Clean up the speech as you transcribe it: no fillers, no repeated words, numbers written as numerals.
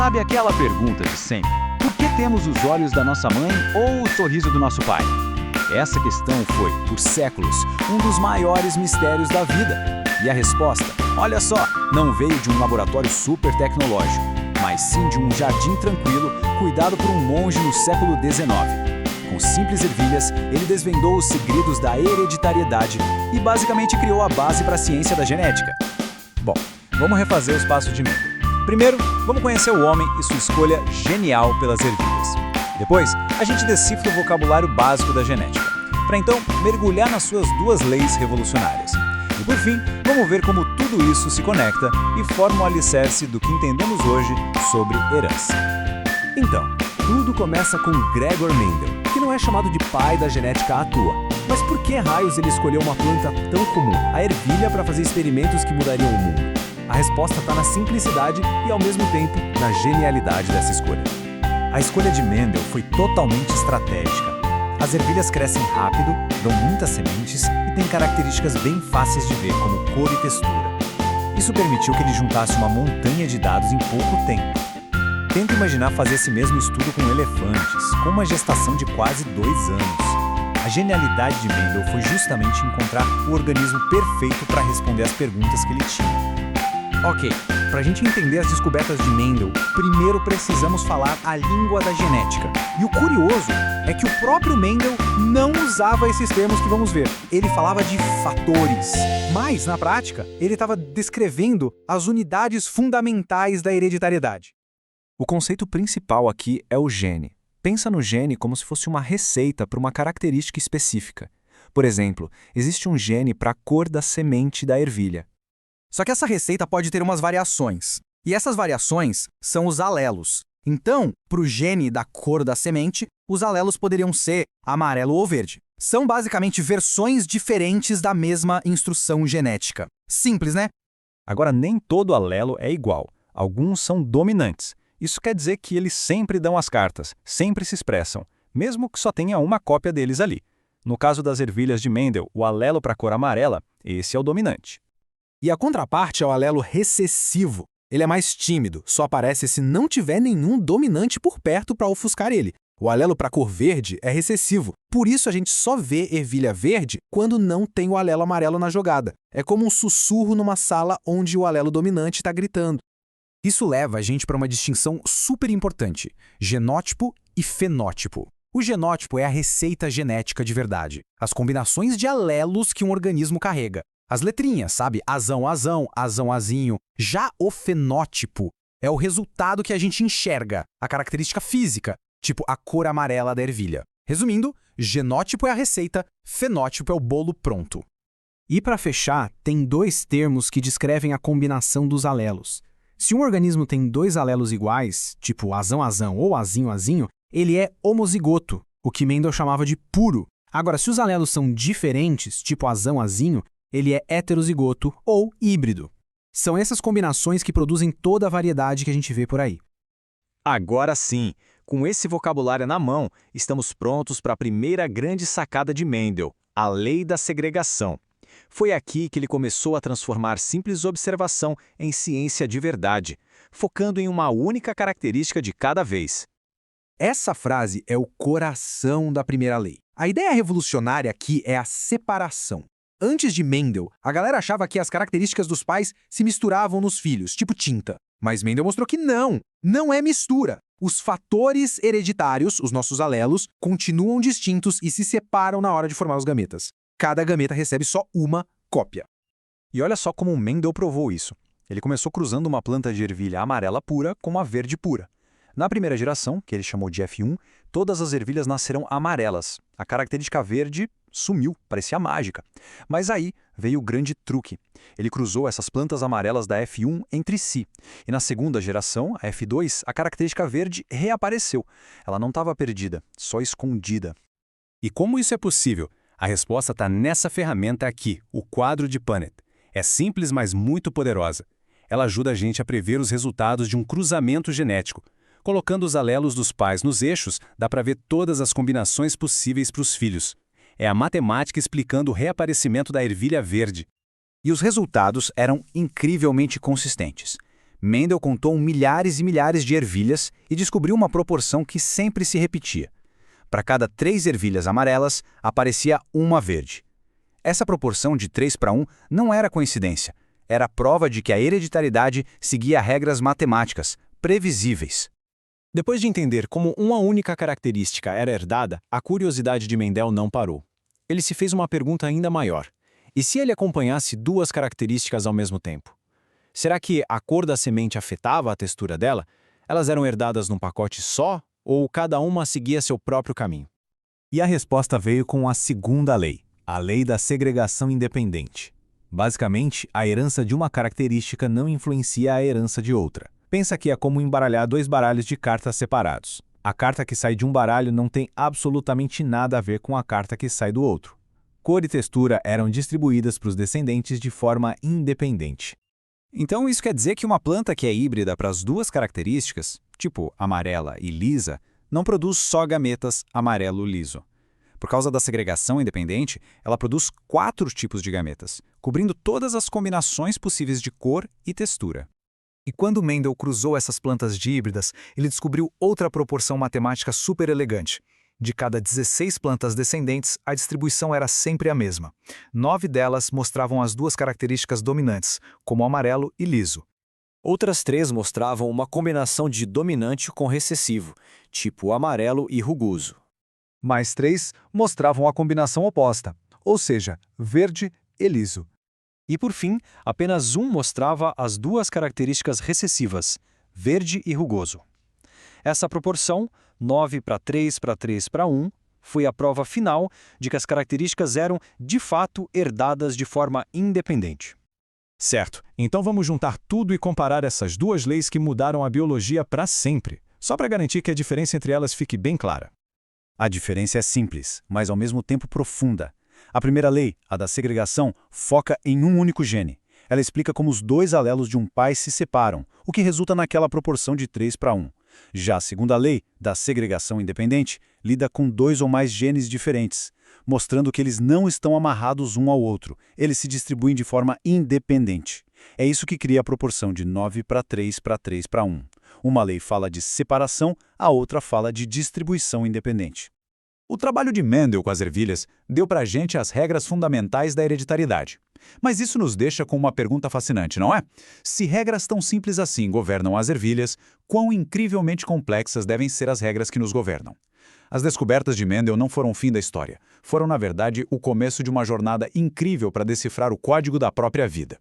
Sabe aquela pergunta de sempre? Por que temos os olhos da nossa mãe ou o sorriso do nosso pai? Essa questão foi, por séculos, um dos maiores mistérios da vida. E a resposta, olha só, não veio de um laboratório super tecnológico, mas sim de um jardim tranquilo, cuidado por um monge no século XIX. Com simples ervilhas, ele desvendou os segredos da hereditariedade e basicamente criou a base para a ciência da genética. Bom, vamos refazer os passos de Mendel. Primeiro, vamos conhecer o homem e sua escolha genial pelas ervilhas. Depois, a gente decifra o vocabulário básico da genética, para então mergulhar nas suas duas leis revolucionárias. E por fim, vamos ver como tudo isso se conecta e forma o alicerce do que entendemos hoje sobre herança. Então, tudo começa com Gregor Mendel, que não é chamado de pai da genética à toa. Mas por que raios ele escolheu uma planta tão comum, a ervilha, para fazer experimentos que mudariam o mundo? A resposta está na simplicidade e, ao mesmo tempo, na genialidade dessa escolha. A escolha de Mendel foi totalmente estratégica. As ervilhas crescem rápido, dão muitas sementes e têm características bem fáceis de ver, como cor e textura. Isso permitiu que ele juntasse uma montanha de dados em pouco tempo. Tenta imaginar fazer esse mesmo estudo com elefantes, com uma gestação de quase 2 anos. A genialidade de Mendel foi justamente encontrar o organismo perfeito para responder às perguntas que ele tinha. Ok, para a gente entender as descobertas de Mendel, primeiro precisamos falar a língua da genética. E o curioso é que o próprio Mendel não usava esses termos que vamos ver. Ele falava de fatores. Mas, na prática, ele estava descrevendo as unidades fundamentais da hereditariedade. O conceito principal aqui é o gene. Pensa no gene como se fosse uma receita para uma característica específica. Por exemplo, existe um gene para a cor da semente da ervilha. Só que essa receita pode ter umas variações. E essas variações são os alelos. Então, para o gene da cor da semente, os alelos poderiam ser amarelo ou verde. São basicamente versões diferentes da mesma instrução genética. Simples, né? Agora, nem todo alelo é igual. Alguns são dominantes. Isso quer dizer que eles sempre dão as cartas, sempre se expressam, mesmo que só tenha uma cópia deles ali. No caso das ervilhas de Mendel, o alelo para a cor amarela, esse é o dominante. E a contraparte é o alelo recessivo. Ele é mais tímido, só aparece se não tiver nenhum dominante por perto para ofuscar ele. O alelo para a cor verde é recessivo, por isso a gente só vê ervilha verde quando não tem o alelo amarelo na jogada. É como um sussurro numa sala onde o alelo dominante está gritando. Isso leva a gente para uma distinção super importante: genótipo e fenótipo. O genótipo é a receita genética de verdade, as combinações de alelos que um organismo carrega. As letrinhas, sabe? Azão, azão, azão, azinho. Já o fenótipo é o resultado que a gente enxerga, a característica física, tipo a cor amarela da ervilha. Resumindo, genótipo é a receita, fenótipo é o bolo pronto. E para fechar, tem 2 termos que descrevem a combinação dos alelos. Se um organismo tem 2 alelos iguais, tipo azão-azão ou azinho-azinho, ele é homozigoto, o que Mendel chamava de puro. Agora, se os alelos são diferentes, tipo azão-azinho, ele é heterozigoto ou híbrido. São essas combinações que produzem toda a variedade que a gente vê por aí. Agora sim, com esse vocabulário na mão, estamos prontos para a primeira grande sacada de Mendel, a lei da segregação. Foi aqui que ele começou a transformar simples observação em ciência de verdade, focando em uma única característica de cada vez. Essa frase é o coração da primeira lei. A ideia revolucionária aqui é a separação. Antes de Mendel, a galera achava que as características dos pais se misturavam nos filhos, tipo tinta. Mas Mendel mostrou que não é mistura. Os fatores hereditários, os nossos alelos, continuam distintos e se separam na hora de formar os gametas. Cada gameta recebe só uma cópia. E olha só como Mendel provou isso. Ele começou cruzando uma planta de ervilha amarela pura com uma verde pura. Na primeira geração, que ele chamou de F1, todas as ervilhas nasceram amarelas. A característica verde sumiu, parecia mágica. Mas aí veio o grande truque. Ele cruzou essas plantas amarelas da F1 entre si. E na segunda geração, a F2, a característica verde reapareceu. Ela não estava perdida, só escondida. E como isso é possível? A resposta está nessa ferramenta aqui, o quadro de Punnett. É simples, mas muito poderosa. Ela ajuda a gente a prever os resultados de um cruzamento genético. Colocando os alelos dos pais nos eixos, dá para ver todas as combinações possíveis para os filhos. É a matemática explicando o reaparecimento da ervilha verde. E os resultados eram incrivelmente consistentes. Mendel contou milhares e milhares de ervilhas e descobriu uma proporção que sempre se repetia. Para cada 3 ervilhas amarelas, aparecia uma verde. Essa proporção de 3:1 não era coincidência, era prova de que a hereditariedade seguia regras matemáticas, previsíveis. Depois de entender como uma única característica era herdada, a curiosidade de Mendel não parou. Ele se fez uma pergunta ainda maior. E se ele acompanhasse 2 características ao mesmo tempo? Será que a cor da semente afetava a textura dela? Elas eram herdadas num pacote só ou cada uma seguia seu próprio caminho? E a resposta veio com a segunda lei, a lei da segregação independente. Basicamente, a herança de uma característica não influencia a herança de outra. Pensa que é como embaralhar 2 baralhos de cartas separados. A carta que sai de um baralho não tem absolutamente nada a ver com a carta que sai do outro. Cor e textura eram distribuídas para os descendentes de forma independente. Então isso quer dizer que uma planta que é híbrida para as 2 características, tipo amarela e lisa, não produz só gametas amarelo-liso. Por causa da segregação independente, ela produz 4 tipos de gametas, cobrindo todas as combinações possíveis de cor e textura. E quando Mendel cruzou essas plantas de híbridas, ele descobriu outra proporção matemática super elegante. De cada 16 plantas descendentes, a distribuição era sempre a mesma. 9 delas mostravam as 2 características dominantes, como amarelo e liso. Outras 3 mostravam uma combinação de dominante com recessivo, tipo amarelo e rugoso. Mais 3 mostravam a combinação oposta, ou seja, verde e liso. E por fim, apenas um mostrava as 2 características recessivas, verde e rugoso. Essa proporção, 9:3:3:1, foi a prova final de que as características eram, de fato, herdadas de forma independente. Certo, então vamos juntar tudo e comparar essas 2 leis que mudaram a biologia para sempre, só para garantir que a diferença entre elas fique bem clara. A diferença é simples, mas ao mesmo tempo profunda. A primeira lei, a da segregação, foca em um único gene. Ela explica como os 2 alelos de um pai se separam, o que resulta naquela proporção de 3:1. Já a segunda lei, da segregação independente, lida com 2 ou mais genes diferentes, mostrando que eles não estão amarrados um ao outro, eles se distribuem de forma independente. É isso que cria a proporção de 9:3:3:1. Uma lei fala de separação, a outra fala de distribuição independente. O trabalho de Mendel com as ervilhas deu pra gente as regras fundamentais da hereditariedade. Mas isso nos deixa com uma pergunta fascinante, não é? Se regras tão simples assim governam as ervilhas, quão incrivelmente complexas devem ser as regras que nos governam? As descobertas de Mendel não foram o fim da história. Foram, na verdade, o começo de uma jornada incrível para decifrar o código da própria vida.